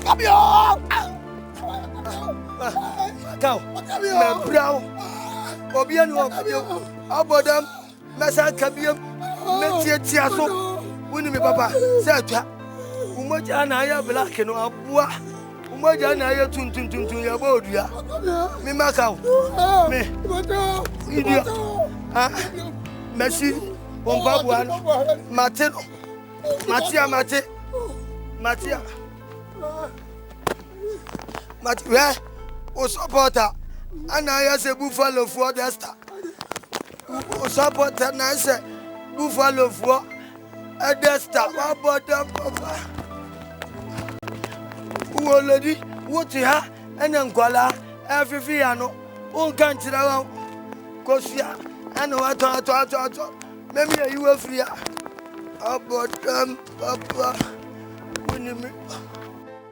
Come here. Cow. Me brown. Obiano. Abodam. Masa kabiem. Metia so. Wini me papa. Say twa. Umoja na ya black no aboa. Umoja na ya tuntun ya bodua. Me makaw. Me. Idiot. Ah. Merci. On va boire. Matin. Matia. Matia, where? O supporter. And I say Buffalo for the star. O supporter, and I say Buffalo for the star. What about them, Papa? Who already? What you have? And then Kuala, every Fiano. Who can't sit around? Kosia. And what? Maybe you were free. About them, Papa.